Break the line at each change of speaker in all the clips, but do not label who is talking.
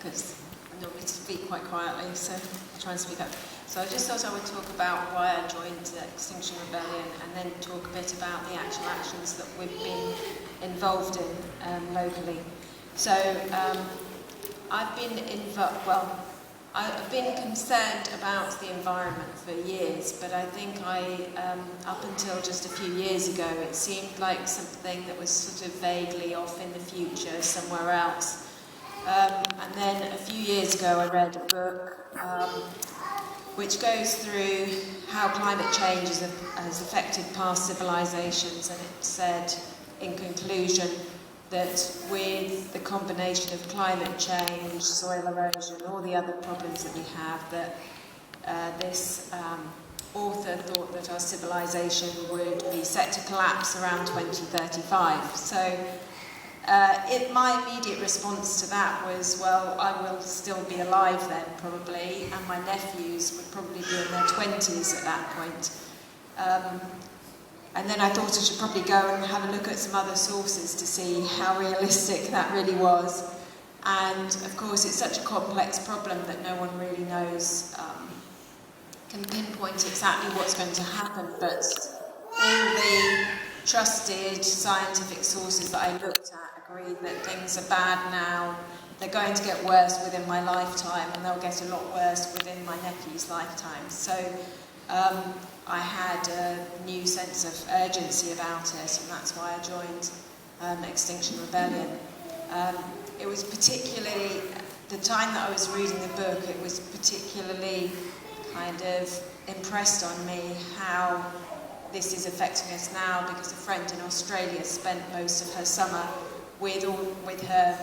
because I normally speak quite quietly, so I'll try and speak up. So I just thought I would talk about why I joined Extinction Rebellion, and then talk a bit about the actual actions that we've been involved in locally. So I've been concerned about the environment for years, but I think up until just a few years ago, it seemed like something that was sort of vaguely off in the future somewhere else. And then a few years ago, I read a book which goes through how climate change has affected past civilizations, and it said, in conclusion, that with the combination of climate change, soil erosion, all the other problems that we have, that this author thought that our civilization would be set to collapse around 2035. So my immediate response to that was, well, I will still be alive then, probably, and my nephews would probably be in their 20s at that point. And then I thought I should probably go and have a look at some other sources to see how realistic that really was. And of course, it's such a complex problem that no one really knows, can pinpoint exactly what's going to happen, but all the trusted scientific sources that I looked at agreed that things are bad now, they're going to get worse within my lifetime, and they'll get a lot worse within my nephew's lifetime. So I had a new sense of urgency about it, and that's why I joined Extinction Rebellion. It was particularly, the time that I was reading the book, it was particularly kind of impressed on me how this is affecting us now, because a friend in Australia spent most of her summer with her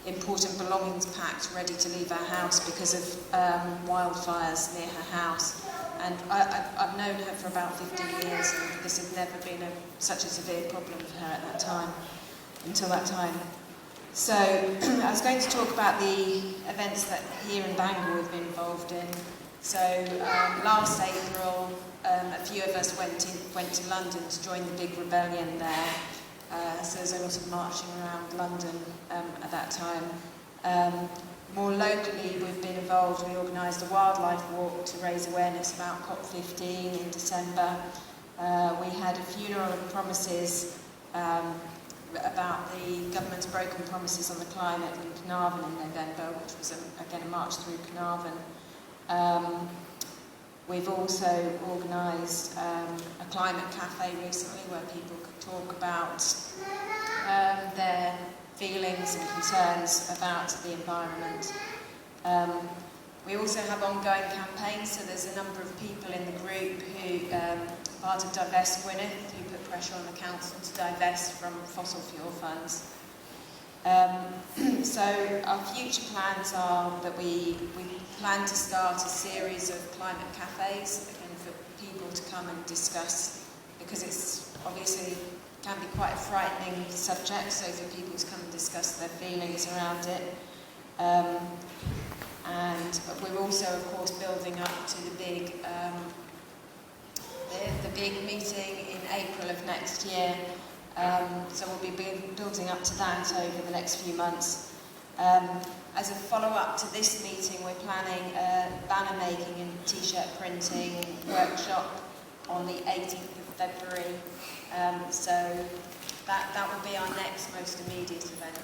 important belongings packed, ready to leave her house because of wildfires near her house. And I've known her for about 15 years, and this had never been such a severe problem for her at that time, until that time. So I was going to talk about the events that here in Bangor we've been involved in. So last April, a few of us went to London to join the big rebellion there. So there's a lot of marching around London at that time. More locally, we've been involved. We organised a wildlife walk to raise awareness about COP15 in December. We had a funeral of promises about the government's broken promises on the climate in Carnarvon in November, which was again a march through Carnarvon. We've also organised a climate cafe recently where people could talk about their feelings and concerns about the environment. We also have ongoing campaigns, so there's a number of people in the group who, part of Divest Gwynedd, who put pressure on the council to divest from fossil fuel funds. So our future plans are that we plan to start a series of climate cafes, again for people to come and discuss, because it's obviously can be quite a frightening subject, so for people to come and discuss their feelings around it. And we're also, of course, building up to the big meeting in April of next year. So we'll be building up to that over the next few months. As a follow-up to this meeting, we're planning a banner making and t-shirt printing workshop on the 18th of February. So that will be our next most immediate event.